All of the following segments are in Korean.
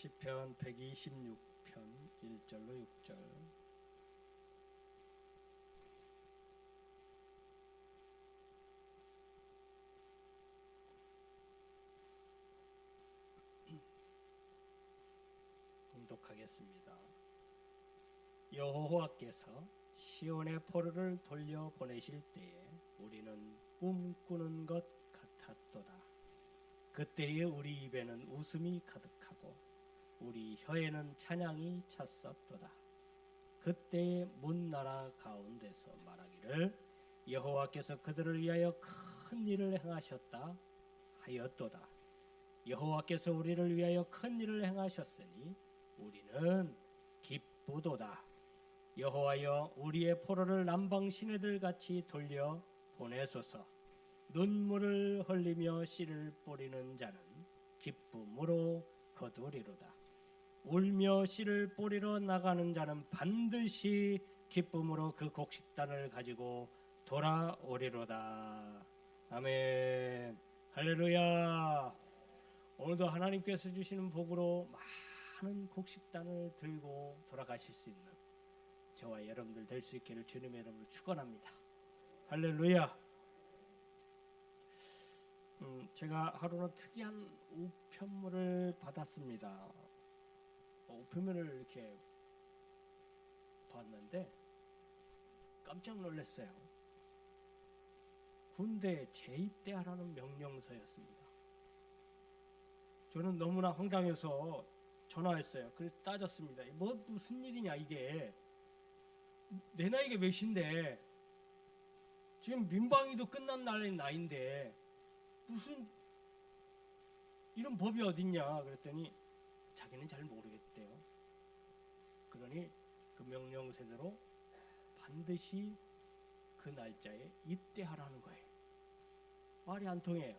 시편 126편 1절로 6절. 봉독하겠습니다. 여호와께서 시온의 포로를 돌려 보내실 때에 우리는 꿈꾸는 것 같았도다. 그때에 우리 입에는 웃음이 가득하고 우리 혀에는 찬양이 찼었도다. 그때에 문나라 가운데서 말하기를 여호와께서 그들을 위하여 큰 일을 행하셨다 하였도다. 여호와께서 우리를 위하여 큰 일을 행하셨으니 우리는 기쁘도다. 여호와여, 우리의 포로를 남방 시내들 같이 돌려 보내소서. 눈물을 흘리며 씨를 뿌리는 자는 기쁨으로 거두리로다. 울며 씨를 뿌리러 나가는 자는 반드시 기쁨으로 그 곡식단을 가지고 돌아오리로다. 아멘. 할렐루야. 오늘도 하나님께서 주시는 복으로 많은 곡식단을 들고 돌아가실 수 있는 저와 여러분들 될 수 있기를 주님의 이름으로 축원합니다. 할렐루야. 제가 하루는 특이한 우편물을 받았습니다. 우편물을 이렇게 봤는데 깜짝 놀랐어요. 군대에 재입대하라는 명령서였습니다. 저는 너무나 황당해서 전화했어요. 그래서 따졌습니다. 무슨 일이냐 이게. 내 나이가 몇인데 지금 민방위도 끝난 나이인데 무슨 이런 법이 어딨냐 그랬더니 자기는 잘 모르겠대요. 그러니 그 명령세대로 반드시 그 날짜에 입대하라는 거예요. 말이 안 통해요.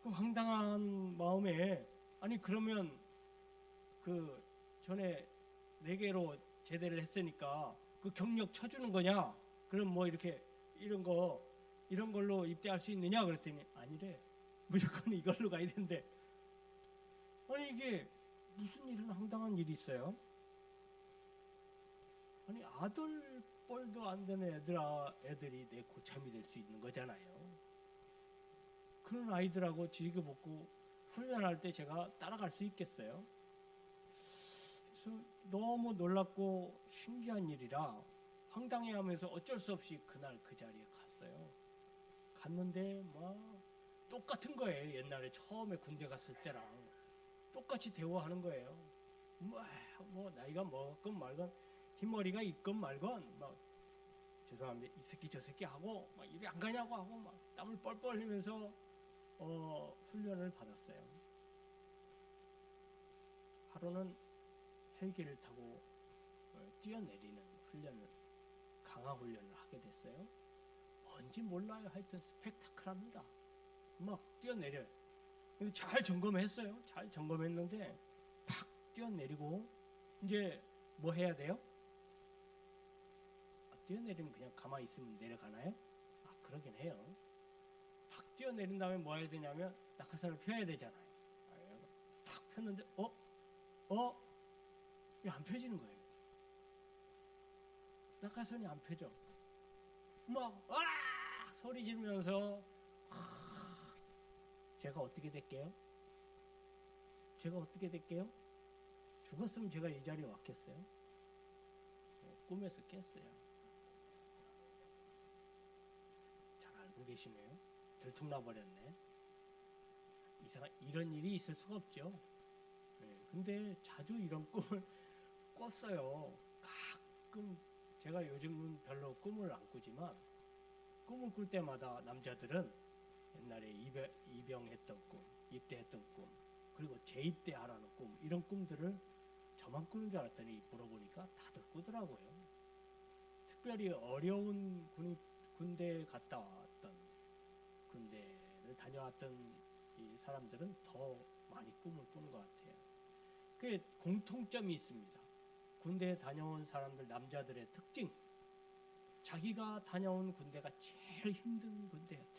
그 황당한 마음에 아니 그러면 그 전에 4개로 제대를 했으니까 그 경력 쳐주는 거냐? 그럼 뭐 이렇게 이런 걸로 입대할 수 있느냐? 그랬더니 아니래. 무조건 이걸로 가야 된대. 아니 이게 무슨 이런 황당한 일이 있어요? 아니 아들 뻘도 안 되는 애들이 내 고참이 될 수 있는 거잖아요. 그런 아이들하고 지휘교복고 훈련할 때 제가 따라갈 수 있겠어요? 그래서 너무 놀랍고 신기한 일이라 황당해하면서 어쩔 수 없이 그날 그 자리에 갔어요. 갔는데 뭐 똑같은 거예요. 옛날에 처음에 군대 갔을 때랑 똑같이 대우하는 거예요. 뭐 나이가 먹건 말건 흰머리가 있건 말건 막 죄송합니다. 이 새끼 저 새끼 하고 막 이리 안 가냐고 하고 막 땀을 뻘뻘 흘리면서 훈련을 받았어요. 하루는 헬기를 타고 뛰어내리는 훈련을 강화 훈련을 하게 됐어요. 뭔지 몰라요. 하여튼 스펙타클합니다. 막 뛰어내려요. 근데 잘 점검했어요. 잘 점검했는데 팍 뛰어내리고 이제 뭐 해야 돼요? 뛰어내리면 그냥 가만히 있으면 내려가나요? 그러긴 해요. 팍 뛰어내린 다음에 뭐 해야 되냐면 낙하산을 펴야 되잖아요. 탁 폈는데 이게 안 펴지는 거예요. 낙하산이 안 펴져. 막 소리 지르면서 제가 어떻게 될게요? 죽었으면 제가 이 자리에 왔겠어요? 꿈에서 깼어요. 잘 알고 계시네요. 들통나버렸네. 이런 일이 있을 수가 없죠. 근데 자주 이런 꿈을 꿨어요. 가끔 제가 요즘은 별로 꿈을 안 꾸지만 꿈을 꿀 때마다 남자들은 옛날에 입영했던 꿈, 입대했던 꿈, 그리고 재입대하라는 꿈, 이런 꿈들을 저만 꾸는 줄 알았더니 물어보니까 다들 꾸더라고요. 특별히 어려운 군대에 갔다 왔던, 군대를 다녀왔던 이 사람들은 더 많이 꿈을 꾸는 것 같아요. 그게 공통점이 있습니다. 군대에 다녀온 사람들, 남자들의 특징, 자기가 다녀온 군대가 제일 힘든 군대였대요.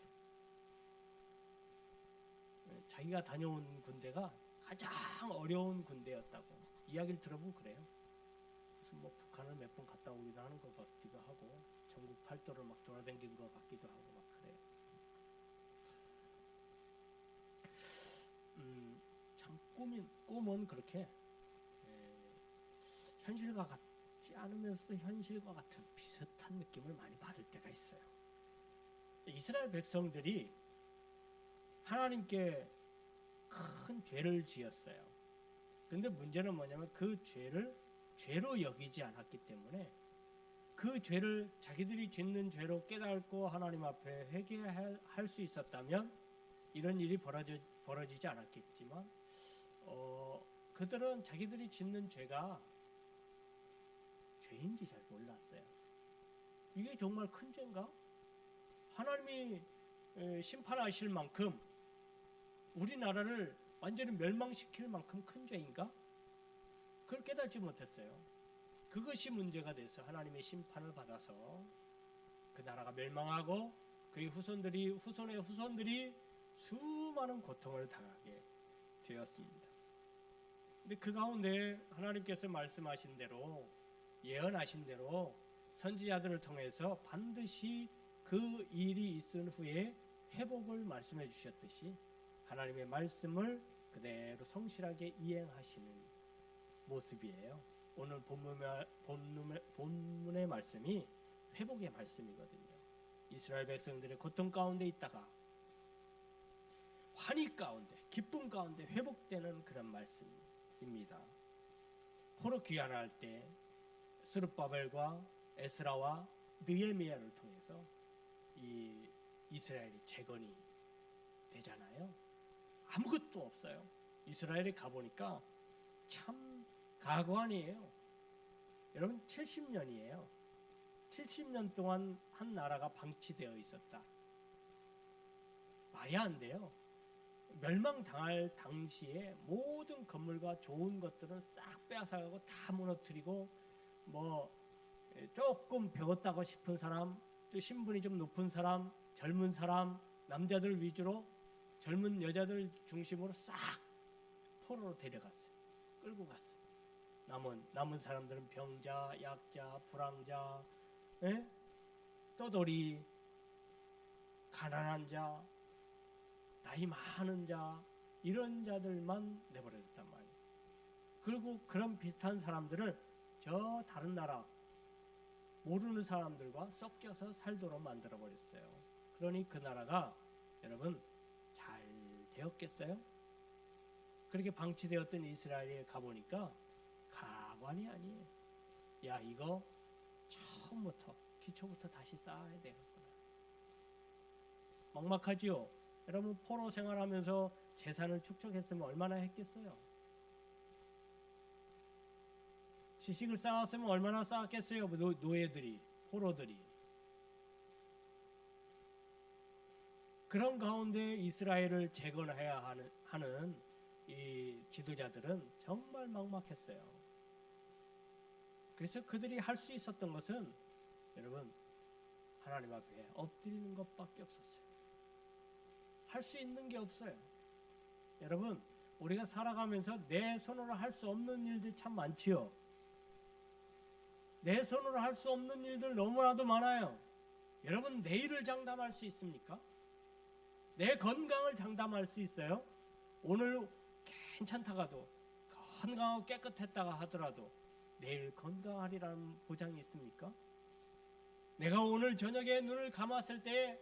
자기가 다녀온 군대가 가장 어려운 군대였다고 이야기를 들어보면 그래요. 무슨 뭐 북한을 몇 번 갔다 오기도 하는 것 같기도 하고 전국 팔도를 막 돌아다닌 것 같기도 하고 막 그래요. 참 꿈은 그렇게 현실과 같지 않으면서도 현실과 같은 비슷한 느낌을 많이 받을 때가 있어요. 이스라엘 백성들이 하나님께 큰 죄를 지었어요. 근데 문제는 뭐냐면 그 죄를 죄로 여기지 않았기 때문에 그 죄를 자기들이 짓는 죄로 깨닫고 하나님 앞에 회개할 수 있었다면 이런 일이 벌어지지 않았겠지만 그들은 자기들이 짓는 죄가 죄인지 잘 몰랐어요. 이게 정말 큰 죄인가? 하나님이 심판하실 만큼 우리나라를 완전히 멸망시킬 만큼 큰 죄인가? 그걸 깨닫지 못했어요. 그것이 문제가 돼서 하나님의 심판을 받아서 그 나라가 멸망하고 그의 후손의 후손들이 수많은 고통을 당하게 되었습니다. 근데 그 가운데 하나님께서 말씀하신 대로 예언하신 대로 선지자들을 통해서 반드시 그 일이 있은 후에 회복을 말씀해 주셨듯이 하나님의 말씀을 그대로 성실하게 이행하시는 모습이에요. 오늘 본문의 말씀이 회복의 말씀이거든요. 이스라엘 백성들의 고통 가운데 있다가 환희 가운데 기쁨 가운데 회복되는 그런 말씀입니다. 포로 귀환할 때 스룹바벨과 에스라와 느헤미야를 통해서 이 이스라엘이 재건이 되잖아요. 아무것도 없어요. 이스라엘에 가보니까 참 가관이에요. 여러분 70년이에요. 70년 동안 한 나라가 방치되어 있었다. 말이 안 돼요. 멸망당할 당시에 모든 건물과 좋은 것들은 싹 빼앗아가고 다 무너뜨리고 뭐 조금 배웠다고 싶은 사람, 또 신분이 좀 높은 사람, 젊은 사람, 남자들 위주로 젊은 여자들 중심으로 싹 포로로 데려갔어요. 끌고 갔어요. 남은 사람들은 병자, 약자, 불황자, 떠돌이, 가난한 자, 나이 많은 자 이런 자들만 내버려뒀단 말이에요. 그리고 그런 비슷한 사람들을 저 다른 나라 모르는 사람들과 섞여서 살도록 만들어버렸어요. 그러니 그 나라가 여러분 잘 되었겠어요? 그렇게 방치되었던 이스라엘에 가보니까 가관이 아니에요. 야 이거 처음부터 기초부터 다시 쌓아야 되겠구나. 막막하지요? 여러분 포로 생활하면서 재산을 축적했으면 얼마나 했겠어요? 지식을 쌓았으면 얼마나 쌓았겠어요? 노예들이, 포로들이. 그런 가운데 이스라엘을 재건해야 하는 이 지도자들은 정말 막막했어요. 그래서 그들이 할 수 있었던 것은 여러분 하나님 앞에 엎드리는 것밖에 없었어요. 할 수 있는 게 없어요. 여러분 우리가 살아가면서 내 손으로 할 수 없는 일들 참 많지요. 내 손으로 할 수 없는 일들 너무나도 많아요. 여러분 내일을 장담할 수 있습니까? 내 건강을 장담할 수 있어요? 오늘 괜찮다가도 건강하고 깨끗했다가 하더라도 내일 건강하리라는 보장이 있습니까? 내가 오늘 저녁에 눈을 감았을 때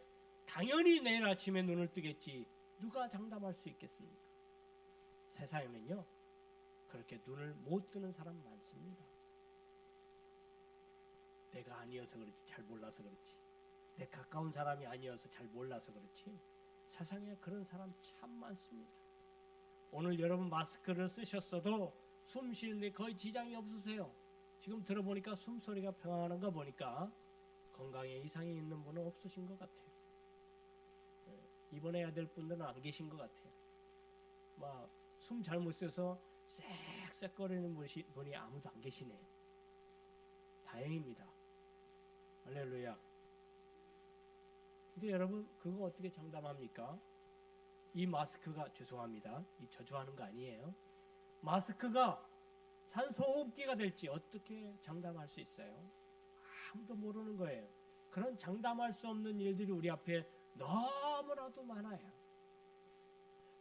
당연히 내일 아침에 눈을 뜨겠지 누가 장담할 수 있겠습니까? 세상에는요 그렇게 눈을 못 뜨는 사람 많습니다. 내가 아니어서 그렇지 잘 몰라서 그렇지 내 가까운 사람이 아니어서 잘 몰라서 그렇지 세상에 그런 사람 참 많습니다. 오늘 여러분 마스크를 쓰셨어도 숨 쉬는데 거의 지장이 없으세요. 지금 들어보니까 숨소리가 평안한 거 보니까 건강에 이상이 있는 분은 없으신 것 같아요. 입원해야 될 분들은 안 계신 것 같아요. 막 숨 잘못 쉬어서 쌕쌕거리는 분이 아무도 안 계시네. 다행입니다. 할렐루야. 근데 여러분 그거 어떻게 장담합니까? 이 마스크가 죄송합니다. 이 저주하는 거 아니에요. 마스크가 산소호흡기가 될지 어떻게 장담할 수 있어요? 아무도 모르는 거예요. 그런 장담할 수 없는 일들이 우리 앞에 너무나도 많아요.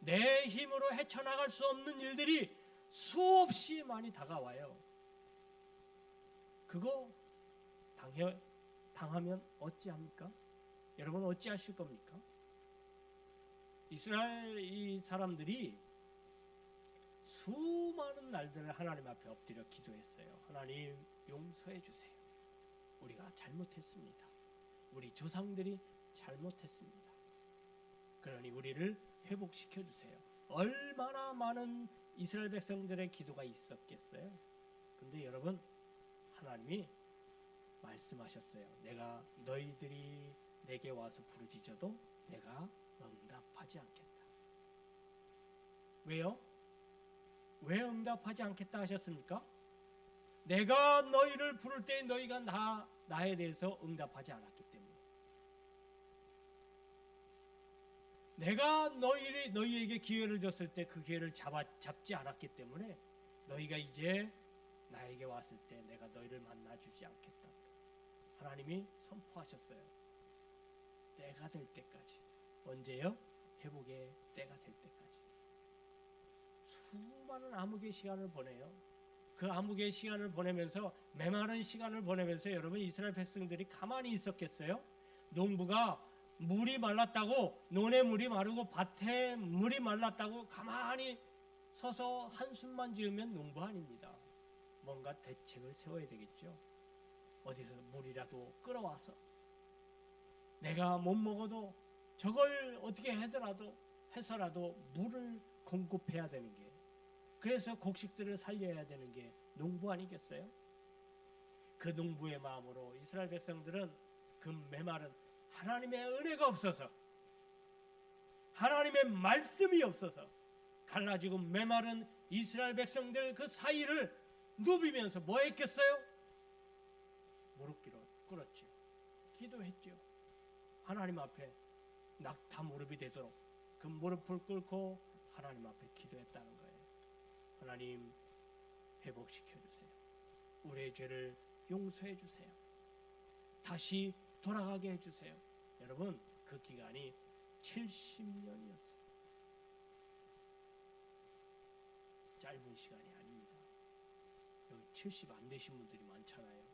내 힘으로 헤쳐나갈 수 없는 일들이 수없이 많이 다가와요. 그거 당하면 어찌합니까? 여러분 어찌하실 겁니까? 이스라엘 이 사람들이 수많은 날들을 하나님 앞에 엎드려 기도했어요. 하나님 용서해 주세요. 우리가 잘못했습니다. 우리 조상들이 잘못했습니다. 그러니 우리를 회복시켜 주세요. 얼마나 많은 이스라엘 백성들의 기도가 있었겠어요. 근데 여러분, 하나님이 말씀하셨어요. 내가 너희들이 내게 와서 부르짖어도 내가 응답하지 않겠다. 왜요? 왜 응답하지 않겠다 하셨습니까? 내가 너희를 부를 때 너희가 나에 대해서 응답하지 않았기 때문에. 내가 너희에게 기회를 줬을 때 그 기회를 잡지 않았기 때문에 너희가 이제 나에게 왔을 때 내가 너희를 만나주지 않겠다. 하나님이 선포하셨어요. 때가 될 때까지. 언제요? 회복의 때가 될 때까지. 수많은 암흑의 시간을 보내요. 그 암흑의 시간을 보내면서, 메마른 시간을 보내면서 여러분, 이스라엘 백성들이 가만히 있었겠어요? 농부가 물이 말랐다고, 논에 물이 마르고 밭에 물이 말랐다고 가만히 서서 한숨만 지으면 농부 아닙니다. 뭔가 대책을 세워야 되겠죠. 어디서 물이라도 끌어와서 내가 못 먹어도 저걸 어떻게 해서라도 물을 공급해야 되는 게, 그래서 곡식들을 살려야 되는 게 농부 아니겠어요? 그 농부의 마음으로 이스라엘 백성들은 그 메마른, 하나님의 은혜가 없어서, 하나님의 말씀이 없어서 갈라지고 메마른 이스라엘 백성들 그 사이를 누비면서 뭐 했겠어요? 무릎 꿇었죠. 기도했죠. 하나님 앞에 낙타 무릎이 되도록 그 무릎을 꿇고 하나님 앞에 기도했다는 거예요. 하나님, 회복시켜 주세요. 우리의 죄를 용서해 주세요. 다시 돌아가게 해 주세요. 여러분, 그 기간이 70년이었어요. 짧은 시간이 아닙니다. 여기 70 안 되신 분들이 많잖아요.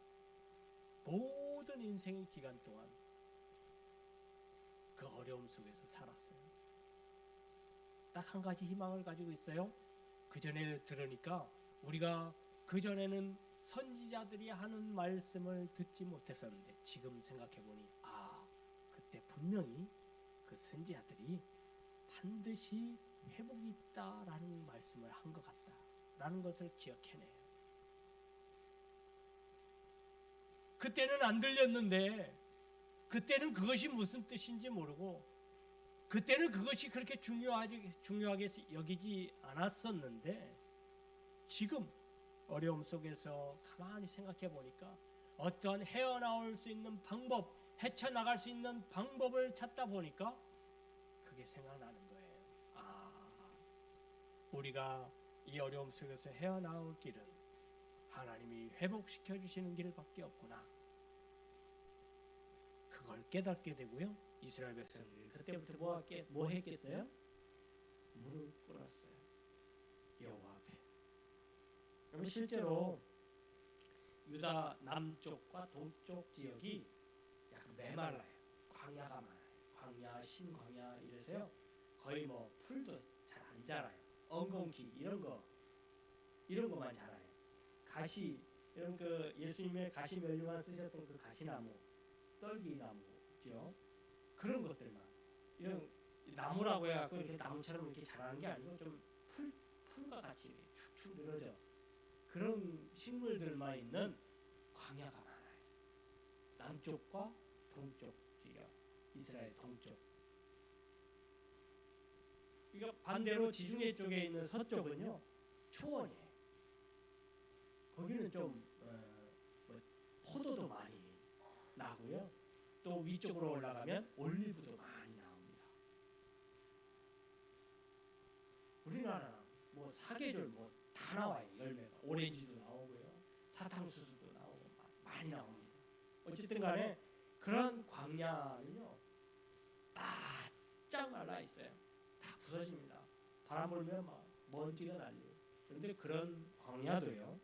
모든 인생의 기간 동안 그 어려움 속에서 살았어요. 딱 한 가지 희망을 가지고 있어요. 그 전에 들으니까 우리가 그 전에는 선지자들이 하는 말씀을 듣지 못했었는데, 지금 생각해보니 그때 분명히 그 선지자들이 반드시 회복이 있다라는 말씀을 한 것 같다라는 것을 기억해내요. 그때는 안 들렸는데, 그때는 그것이 무슨 뜻인지 모르고, 그때는 그것이 그렇게 중요하게 여기지 않았었는데, 지금 어려움 속에서 가만히 생각해 보니까 어떠한 헤어나올 수 있는 방법, 헤쳐나갈 수 있는 방법을 찾다 보니까 그게 생각나는 거예요. 우리가 이 어려움 속에서 헤어나올 길은 하나님이 회복시켜 주시는 길밖에 없구나. 그걸 깨닫게 되고요. 이스라엘 백성들이 그때부터 뭐 했겠어요? 무릎 꿇었어요. 여호와 앞에. 그럼 실제로 유다 남쪽과 동쪽 지역이 약간 메말라요. 광야가 많아요. 광야, 신광야 이래서요. 거의 뭐 풀도 잘 안 자라요. 엉겅퀴 이런 거만 자라요. 가시, 이런 그 예수님의 가시 면류관 쓰셨던 그 가시나무, 떨기나무죠. 그런 것들만, 이런 나무라고 해갖고 이렇게 나무처럼 이렇게 자라는 게 아니고 좀 풀과 같이 축축 늘어져, 그런 식물들만 있는 광야가 많아요. 남쪽과 동쪽 지역, 이스라엘 동쪽. 이거 반대로 지중해 쪽에 있는 서쪽은요, 초원이에요. 거기는 좀 포도도 많이 나고요. 또 위쪽으로 올라가면 올리브도 많이 나옵니다. 우리나라는 뭐 사계절 뭐 다 다 나와요. 열매가 오렌지도 나오고요, 사탕수수도 나오고 많이 나옵니다. 어쨌든 간에 그런 광야는요 바짝 말라 있어요. 다 부서집니다. 바람 불면 막 먼지가 날려요. 그런데 그런 광야도요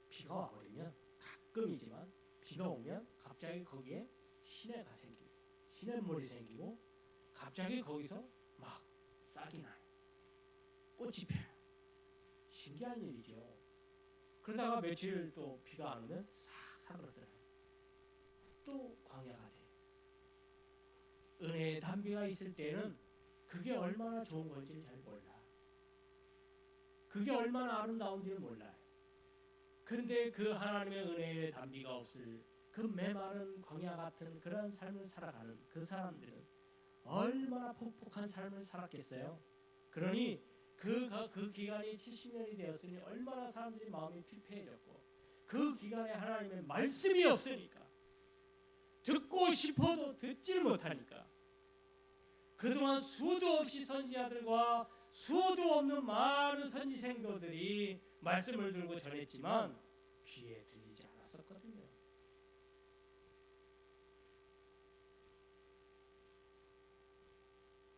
비가 와버리면, 가끔이지만 비가 오면 갑자기 거기에 시내가 생기고 시냇물이 생기고 갑자기 거기서 막 싹이 나요. 꽃이 펴요. 신기한 일이죠. 그러다가 며칠 또 비가 안 오면 싹 사그라들어요. 또 광야가 돼요. 은혜의 단비가 있을 때는 그게 얼마나 좋은 건지를 잘 몰라. 그게 얼마나 아름다운지를 몰라요. 그런데 그 하나님의 은혜의 단비가 없을 그 메마른 광야 같은 그런 삶을 살아가는 그 사람들은 얼마나 폭폭한 삶을 살았겠어요. 그러니 그 기간이 70년이 되었으니 얼마나 사람들이 마음이 피폐해졌고, 그 기간에 하나님의 말씀이 없으니까, 듣고 싶어도 듣지를 못하니까, 그동안 수도 없이 선지자들과 수도 없는 많은 선지생도들이 말씀을 들고 전했지만 귀에 들리지 않았었거든요.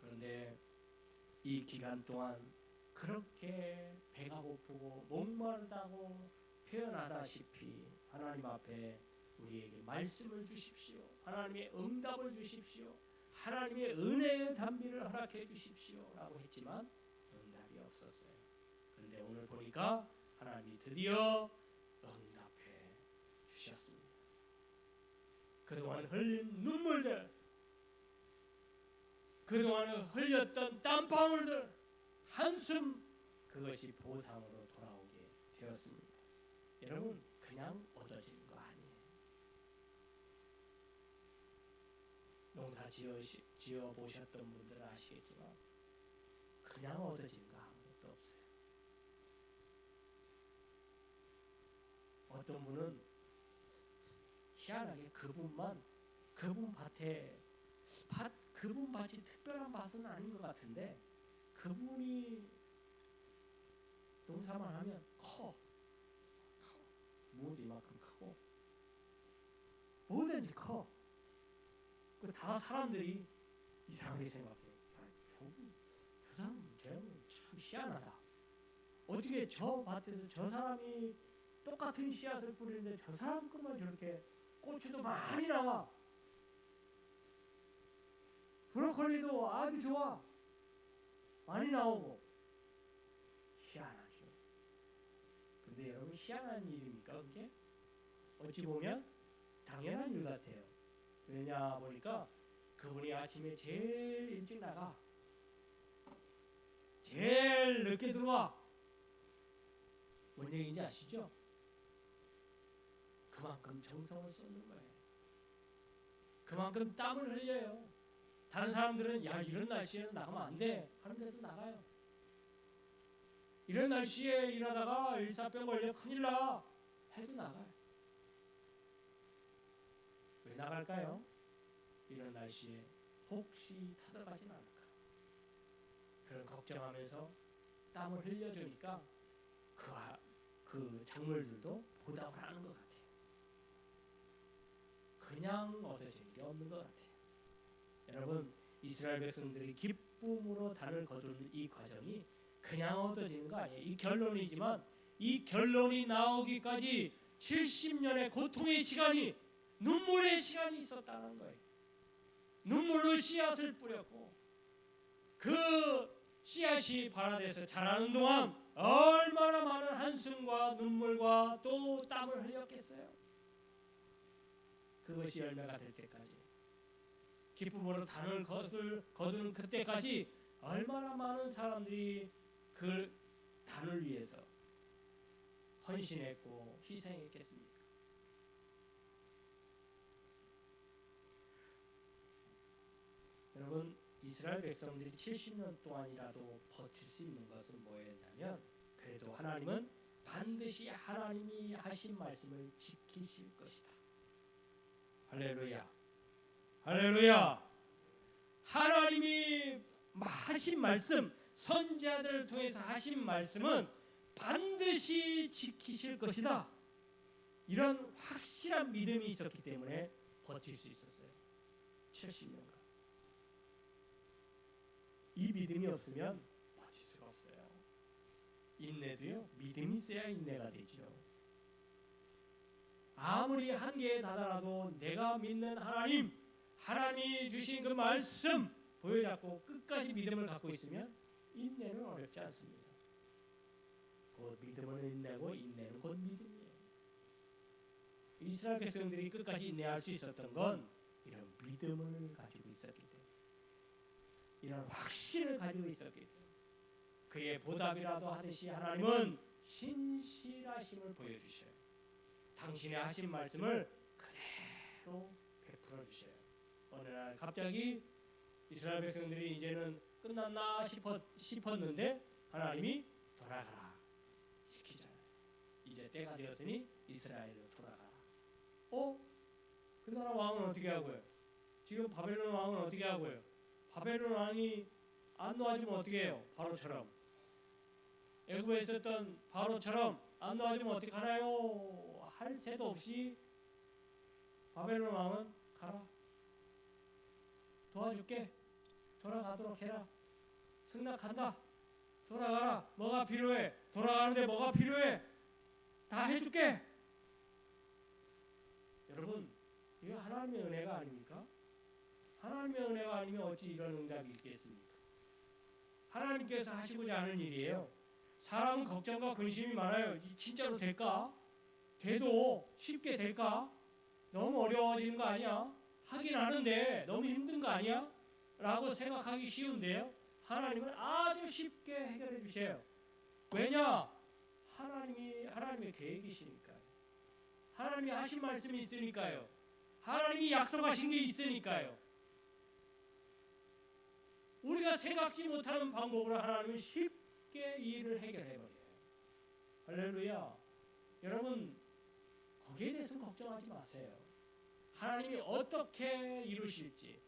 그런데 이 기간 동안 그렇게 배가 고프고 목마르다고 표현하다시피 하나님 앞에 우리에게 말씀을 주십시오. 하나님의 응답을 주십시오. 하나님의 은혜의 단비를 허락해 주십시오 라고 했지만 응답이 없었어요. 그런데 오늘 보니까 하나님이 드디어 응답해 주셨습니다. 그동안 흘린 눈물들, 그동안 흘렸던 땀방울들, 한숨, 그것이 보상으로 돌아오게 되었습니다. 여러분, 그냥 얻어지는 거 아니에요. 농사 지어 보셨던 분들은 아시겠지만 그냥 얻어지는 거 아무것도 없어요. 어떤 분은 희한하게 그분 밭이 특별한 밭은 아닌 것 같은데, 그분이 농사만 하면 커. 무도 이만큼 크고 뭐든지 커. 그 다 사람들이 이상하게 생각해. 저 사람 쟤는 참 희한하다. 어떻게 저 밭에서 저 사람이 똑같은 씨앗을 뿌리는데 저 사람 것만 저렇게 고추도 많이 나와. 브로콜리도 아주 좋아. 많이 나오고. 희한하죠. 근데 여러분, 희한한 일입니까 그게? 어찌 보면 당연한 일 같아요. 왜냐 보니까 그분이 아침에 제일 일찍 나가, 제일 늦게 들어와. 뭔 얘기인지 아시죠? 그만큼 정성을 쏟는 거예요. 그만큼 땀을 흘려요. 다른 사람들은 야, 이런 날씨에는 나가면 안 돼 하는데도 나가요. 이런 날씨에 일하다가 일사병 걸려 큰일 나 해도 나가요. 왜 나갈까요? 이런 날씨에 혹시 타들어가진 않을까, 그런 걱정하면서 땀을 흘려주니까 그 작물들도 보답을 하는 것 같아요. 그냥 얻어지는 게 없는 것 같아요. 여러분, 이스라엘 백성들이 기쁨으로 단을 거두는 이 과정이 그냥 얻어지는 거 아니에요. 이 결론이지만 이 결론이 나오기까지 70년의 고통의 시간이, 눈물의 시간이 있었다는 거예요. 눈물로 씨앗을 뿌렸고 그 씨앗이 발아돼서 자라는 동안 얼마나 많은 한숨과 눈물과 또 땀을 흘렸겠어요. 그것이 열매가 될 때까지, 기쁨으로 단을 거두는 그때까지 얼마나 많은 사람들이 그 단을 위해서 헌신했고 희생했겠습니까? 여러분, 이스라엘 백성들이 70년 동안이라도 버틸 수 있는 것은 뭐였냐면, 그래도 하나님은 반드시 하나님이 하신 말씀을 지키실 것이다. 할렐루야, 할렐루야. 하나님이 하신 말씀, 선지자들을 통해서 하신 말씀은 반드시 지키실 것이다. 이런 확실한 믿음이 있었기 때문에 버틸 수 있었어요. 70년간. 이 믿음이 없으면 버틸 수가 없어요. 인내도요, 믿음이 있어야 인내가 되죠. 아무리 한계에 다다라도 내가 믿는 하나님이 주신 그 말씀 보여잡고 끝까지 믿음을 갖고 있으면 인내는 어렵지 않습니다. 곧 믿음은 인내고 인내는 곧 믿음이에요. 이스라엘 백성들이 끝까지 인내할 수 있었던 건 이런 믿음을 가지고 있었기 때문에, 이런 확신을 가지고 있었기 때문에, 그의 보답이라도 하듯이 하나님은 신실하심을 보여주셔요. 당신의 하신 말씀을 그대로 베풀어 주셔요. 어느 날 갑자기 이스라엘 백성들이 이제는 끝났나 싶었는데 하나님이 돌아가라 시키잖아요. 이제 때가 되었으니 이스라엘로 돌아가라. 그 나라 왕은 어떻게 하고요? 지금 바벨론 왕은 어떻게 하고요? 바벨론 왕이 안 놓아주면 어떻게 해요? 바로처럼. 애굽에 있었던 바로처럼 안 놓아주면 어떻게 하나요? 할 새도 없이 바벨론 왕은 가라. 도와줄게. 돌아가도록 해라. 승낙한다. 돌아가라. 뭐가 필요해? 돌아가는데 뭐가 필요해? 다 해줄게. 여러분, 이거 하나님의 은혜가 아닙니까? 하나님의 은혜가 아니면 어찌 이런 응답이 있겠습니까? 하나님께서 하시고자 하는 일이에요. 사람은 걱정과 근심이 많아요. 진짜로 될까? 돼도 쉽게 될까? 너무 어려워지는 거 아니야? 하긴 하는데 너무 힘든 거 아니야? 라고 생각하기 쉬운데요. 하나님은 아주 쉽게 해결해 주셔요. 왜냐? 하나님의 계획이시니까요. 하나님이 하신 말씀이 있으니까요. 하나님이 약속하신 게 있으니까요. 우리가 생각지 못하는 방법으로 하나님은 쉽게 일을 해결해버려요. 할렐루야. 여러분, 거기에 대해서는 걱정하지 마세요. 하나님이 어떻게 이루실지.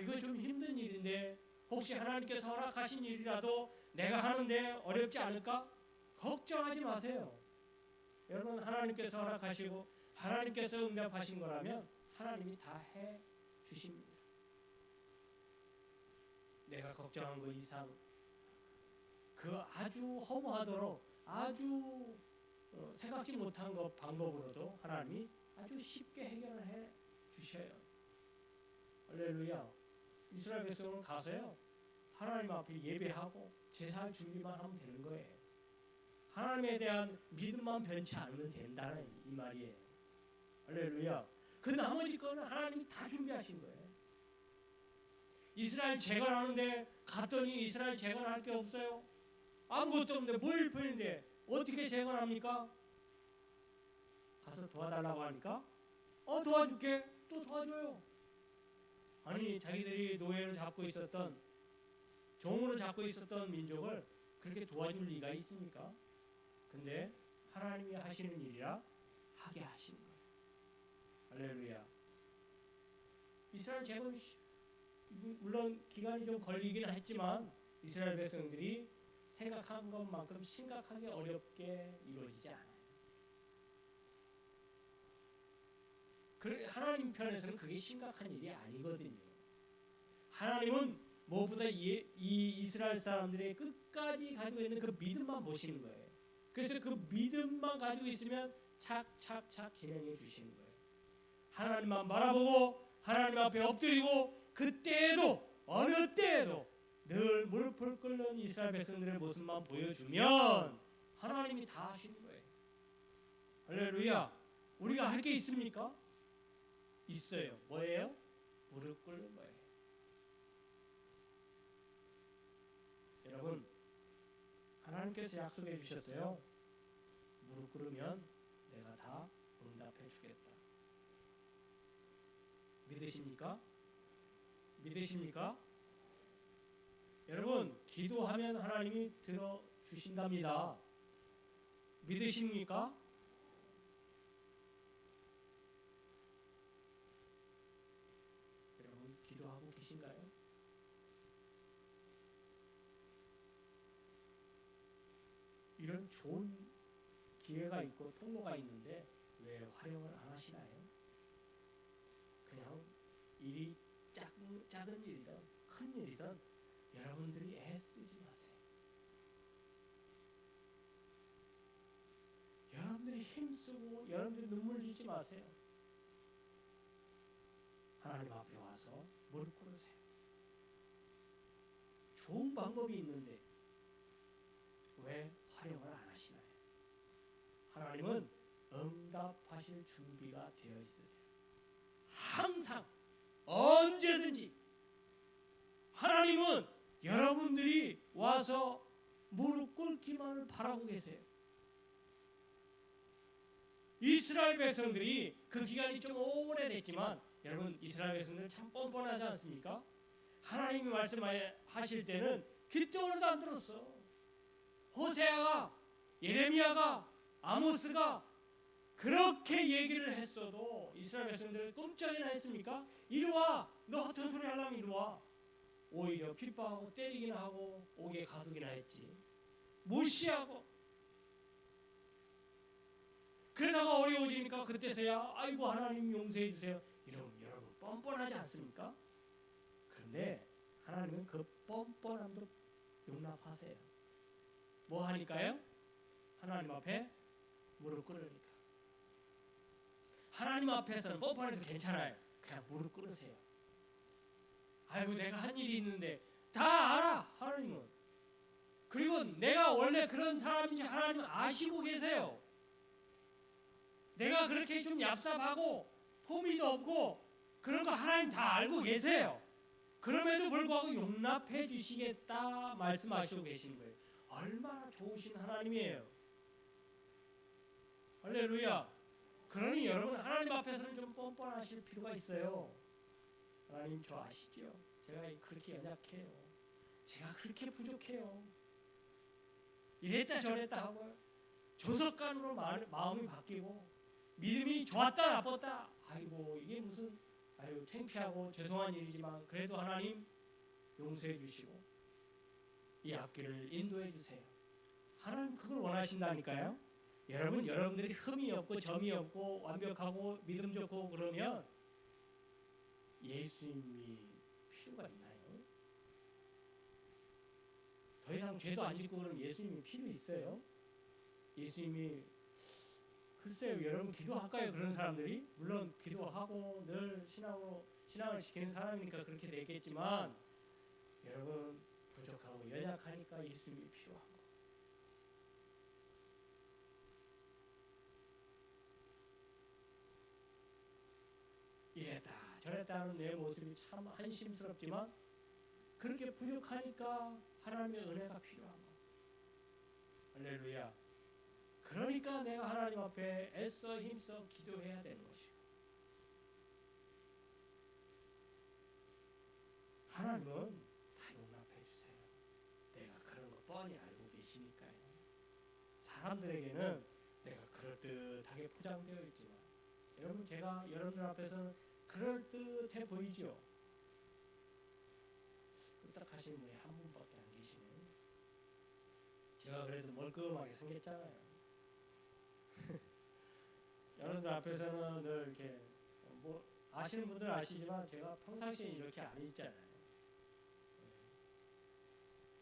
이거 좀 힘든 일인데 혹시 하나님께서 허락하신 일이라도 내가 하는데 어렵지 않을까? 걱정하지 마세요. 여러분, 하나님께서 허락하시고 하나님께서 응답하신 거라면 하나님이 다 해 주십니다. 내가 걱정한 거 이상 그 아주 허무하도록 아주 생각지 못한 것 방법으로도 하나님이 아주 쉽게 해결을 해 주셔요. 할렐루야. 이스라엘 백성은 가서요, 하나님 앞에 예배하고 제사할 준비만 하면 되는 거예요. 하나님에 대한 믿음만 변치 않으면 된다는 이 말이에요. 할렐루야. 그 나머지 거는 하나님이 다 준비하신 거예요. 이스라엘 재건하는데 갔더니 이스라엘 재건할 게 없어요. 아무것도 없는데 뭘 편인데 어떻게 재건합니까? 가서 도와달라고 하니까 도와줄게. 또 도와줘요. 아니, 자기들이 노예로 잡고 있었던, 종으로 잡고 있었던 민족을 그렇게 도와줄 리가 있습니까? 근데 하나님이 하시는 일이라 하게 하시는 거예요. 할렐루야. 이스라엘 재건 물론 기간이 좀 걸리긴 했지만 이스라엘 백성들이 생각한 것만큼 심각하게 어렵게 이루어지지 않아요. 하나님 편에서는 그게 심각한 일이 아니거든요. 하나님은 무엇보다 이 이스라엘 사람들의 끝까지 가지고 있는 그 믿음만 보시는 거예요. 그래서 그 믿음만 가지고 있으면 착착착 진행해 주시는 거예요. 하나님만 바라보고 하나님 앞에 엎드리고 그때에도 어느 때에도 늘 무릎을 꿇는 이스라엘 백성들의 모습만 보여주면 하나님이 다 하시는 거예요. 할렐루야. 우리가 할 게 있습니까? 있어요. 뭐예요? 무릎 꿇는 거예요. 여러분, 하나님께서 약속해 주셨어요. 무릎 꿇으면 내가 다 응답해 주겠다. 믿으십니까? 믿으십니까? 여러분, 기도하면 하나님이 들어주신답니다. 믿으십니까? 여러분, 기도하고 계신가요? 이런 좋은 기회가 있고 통로가 있는데 왜 활용을 안 하시나요? 그냥 일이 작은 일이든 큰 일이든 여러분들이 애쓰지 마세요. 여러분들이 힘쓰고 여러분들이 눈물 흘리지 마세요. 하나님 앞에 와서 무릎 꿇으세요. 좋은 방법이 있는데 왜 활용을 안 하시나요? 하나님은 응답하실 준비가 되어 있으세요. 항상 언제든지 하나님은 여러분들이 와서 무릎 꿇기만을 바라고 계세요. 이스라엘 백성들이 그 기간이 좀 오래됐지만 여러분 이스라엘 백성들 참 뻔뻔하지 않습니까? 하나님이 말씀하실 때는 귀뚱으로도 안 들었어. 호세아가, 예레미야가, 아모스가 그렇게 얘기를 했어도 이스라엘 백성들은 꼼짝이나 했습니까? 이리 와, 너 허튼 소리 하려면 이리 와. 오히려 핍박하고 때리기나 하고 옥에 가두기나 했지. 무시하고. 그러다가 어려워지니까 그때서야 아이고 하나님 용서해 주세요. 이러면 여러분 뻔뻔하지 않습니까? 그런데 하나님은 그 뻔뻔함도 용납하세요. 뭐 하니까요? 하나님 앞에 무릎 꿇으니까. 하나님 앞에서는 뻔뻔해도 괜찮아요. 그냥 무릎 꿇으세요. 아이고 내가 한 일이 있는데 다 알아 하나님은. 그리고 내가 원래 그런 사람인지 하나님은 아시고 계세요. 내가 그렇게 좀 얍삽하고 포미도 없고 그런 거 하나님 다 알고 계세요. 그럼에도 불구하고 용납해 주시겠다 말씀하시고 계신 거예요. 얼마나 좋으신 하나님이에요. 할렐루야. 그러니 여러분 하나님 앞에서는 좀 뻔뻔하실 필요가 있어요. 하나님 저 아시죠? 제가 그렇게 연약해요. 제가 그렇게 부족해요. 이랬다 저랬다 하고 조석간으로 마음이 바뀌고 믿음이 좋았다 나빴다. 아이고 이게 무슨 아유 창피하고 죄송한 일이지만 그래도 하나님 용서해 주시고 이 앞길을 인도해 주세요. 하나님 그걸 원하신다니까요. 여러분 여러분들이 흠이 없고 점이 없고 완벽하고 믿음 좋고 그러면 예수님이 필요가 있나요? 더 이상 죄도 안 짓고 그러면 예수님이 필요 있어요? 예수님이 글쎄요 여러분 기도할까요? 그런 사람들이 물론 기도하고 늘 신앙을 지키는 사람이니까 그렇게 되겠지만 여러분 부족하고 연약하니까 예수님이 필요한 거. 이랬다 저랬다 하는 내 모습이 참 한심스럽지만 그렇게 부족하니까 하나님의 은혜가 필요한 거. 할렐루야. 그러니까 내가 하나님 앞에 애써 힘써 기도해야 되는 것이고 하나님은 다 용납해 주세요. 내가 그런 거 뻔히 알고 계시니까요. 사람들에게는 내가 그럴듯하게 포장되어 있지만 여러분 제가 여러분들 앞에서는 그럴듯해 보이죠? 끄떡하신 분이 한 분밖에 안 계시네요. 제가 그래도 멀끔하게 생겼잖아요. 여러분들 앞에서는 늘 이렇게 뭐 아시는 분들은 아시지만 제가 평상시에 이렇게 안 있잖아요.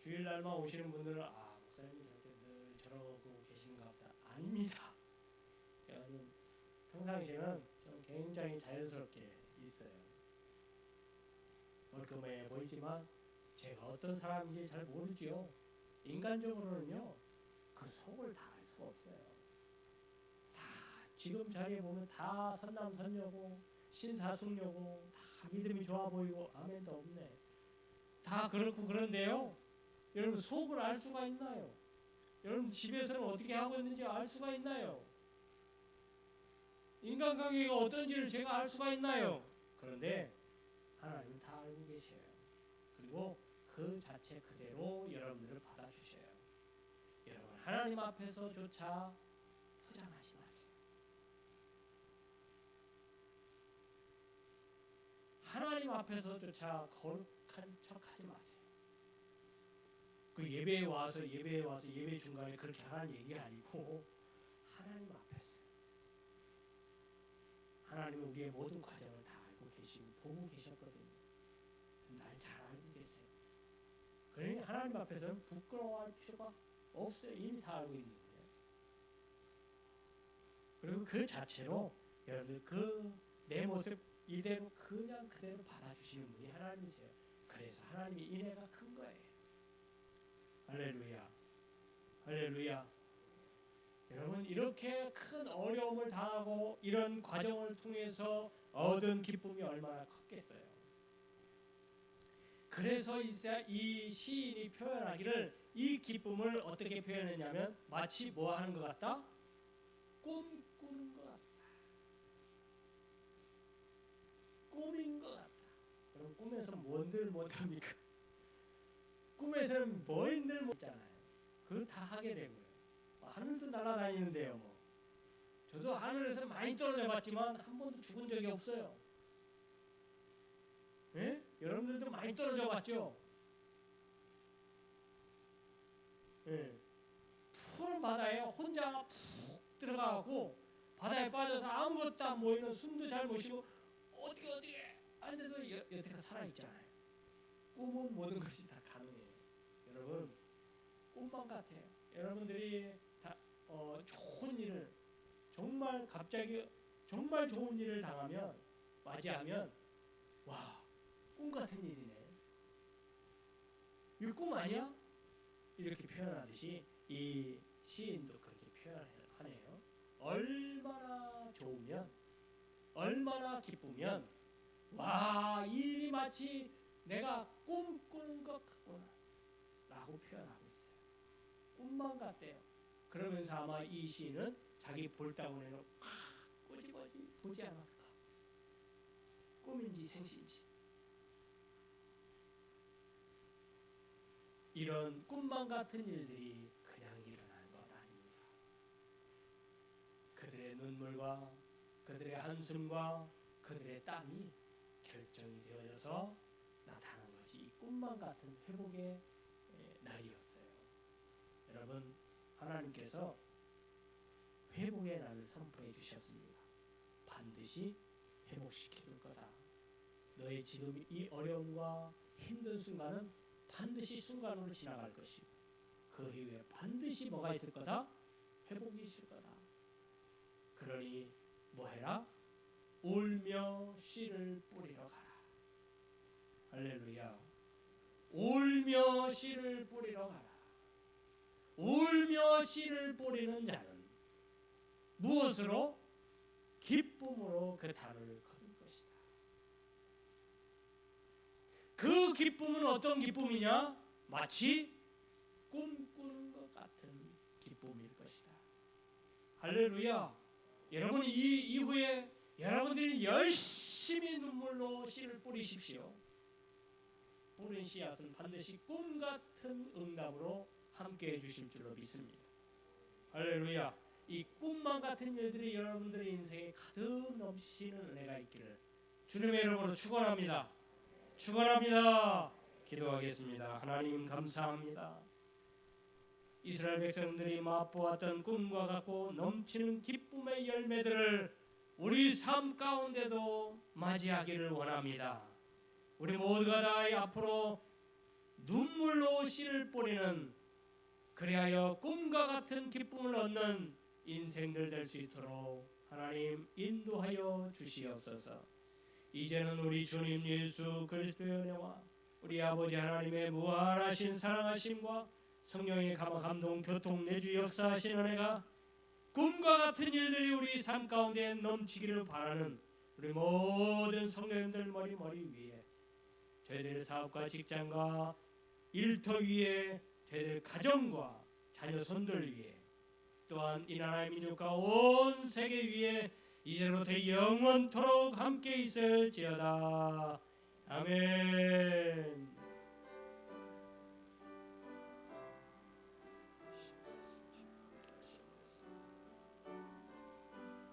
주일날만 오시는 분들은 아 목사님이 이렇게 늘 저러고 계신가 보다. 아닙니다. 저는 평상시에는 좀 굉장히 자연스럽게 있어요. 멀끔해 보이지만 제가 어떤 사람인지 잘 모르죠. 인간적으로는요 그 속을 다 알 수가 없어요. 지금 자리에 보면 다 선남선녀고 신사숙녀고 다 믿음이 좋아 보이고 아멘도 없네. 다 그렇고 그런데요. 여러분 속을 알 수가 있나요? 여러분 집에서는 어떻게 하고 있는지 알 수가 있나요? 인간관계가 어떤지를 제가 알 수가 있나요? 그런데 하나님은 다 알고 계셔요. 그리고 그 자체 그대로 여러분들을 받아주셔요. 여러분 하나님 앞에서조차 포장하지 마세요. 하나님 앞에서조차 거룩한 척하지 마세요. 그 예배에 와서 예배 중간에 그렇게 하는 얘기가 아니고 하나님 앞에서 하나님은 우리의 모든 과정을 다 알고 계시고 보고 계셨거든요. 날 잘 알고 계세요. 그러니 하나님 앞에서는 부끄러워할 필요가 없어요. 이미 다 알고 있는 거예요. 그리고 그 자체로 여러분들 그 내 모습 이대로 그냥 그대로 받아주시는 분이 하나님이세요. 그래서 하나님의 인애가 큰 거예요. 할렐루야. 할렐루야. 여러분 이렇게 큰 어려움을 당하고 이런 과정을 통해서 얻은 기쁨이 얼마나 컸겠어요. 그래서 이 시인이 표현하기를 이 기쁨을 어떻게 표현했냐면 마치 뭐 하는 것 같다? 꿈꾸는 것 같다. 꿈인 것 같다. 그럼 꿈에서 뭔들 못합니까? 꿈에서는 뭐인들 못잖아요. 그거 다 하게 되고요. 하늘도 날아다니는데요. 뭐. 저도 하늘에서 많이 떨어져 봤지만 한 번도 죽은 적이 없어요. 예? 여러분들도 많이 떨어져 봤죠? 예. 푸른 바다에 혼자 푹 들어가고 바다에 빠져서 아무것도 안 보이는 숨도 잘 못 쉬고 어떻게 안돼도 여태가 살아있잖아요. 꿈은 모든 것이 다 가능해요. 여러분 꿈만 같아요. 여러분들이 다 좋은 일을 정말 갑자기 정말 좋은 일을 당하면 맞이하면 와, 꿈 같은 일이네. 이거 꿈 아니야? 이렇게 표현하듯이 이 시인도 그렇게 표현하네요. 얼마나 좋으면 얼마나 기쁘면 와, 이 일이 마치 내가 꿈꾸는 것 같구나 라고 표현하고 있어요. 꿈만 같대요. 그러면서 아마 이 시인은 자기 볼따구니로 꼬집어지 보지 않았을까. 꿈인지 생시인지. 이런 꿈만 같은 일들이 그냥 일어나는 것 아닙니다. 그들의 눈물과 그들의 한숨과 그들의 땀이 결정이 되어져서 나타난 것이 이 꿈만 같은 회복의 날이었어요. 여러분 하나님께서 회복의 날을 선포해 주셨습니다. 반드시 회복시켜 줄 거다. 너의 지금 이 어려움과 힘든 순간은 반드시 순간으로 지나갈 것이고 그 이후에 반드시 뭐가 있을 거다? 회복이 있을 거다. 그러니 뭐 해라? 울며 씨를 뿌리러 가라. 할렐루야. 울며 씨를 뿌리러 가라. 울며 씨를 뿌리는 자는 무엇으로? 기쁨으로 그 단을 거둘 것이다. 그 기쁨은 어떤 기쁨이냐? 마치 꿈꾸는 것 같은 기쁨일 것이다. 할렐루야. 여러분 이 이후에 여러분들이 열심히 눈물로 씨를 뿌리십시오. 뿌린 씨앗은 반드시 꿈 같은 응답으로 함께해 주실 줄로 믿습니다. 할렐루야. 이 꿈만 같은 일들이 여러분들의 인생에 가득 넘치는 은혜가 있기를 주님의 이름으로 축원합니다. 축원합니다. 기도하겠습니다. 하나님 감사합니다. 이스라엘 백성들이 맛보았던 꿈과 같고 넘치는 기쁨의 열매들을 우리 삶 가운데도 맞이하기를 원합니다. 우리 모두가 다 앞으로 눈물로 씨를 뿌리는 그리하여 꿈과 같은 기쁨을 얻는 인생들 될 수 있도록 하나님 인도하여 주시옵소서. 이제는 우리 주님 예수 그리스도의 은혜와 우리 아버지 하나님의 무한하신 사랑하심과 성령의 감동 교통 내주 역사하신 은혜가 꿈과 같은 일들이 우리 삶 가운데 넘치기를 바라는 우리 모든 성도님들 머리 위에 저희들의 사업과 직장과 일터 위에 저희들 가정과 자녀 손들 위에 또한 이 나라의 민족과 온 세계 위에 이제로부터 영원토록 함께 있을지어다. 아멘.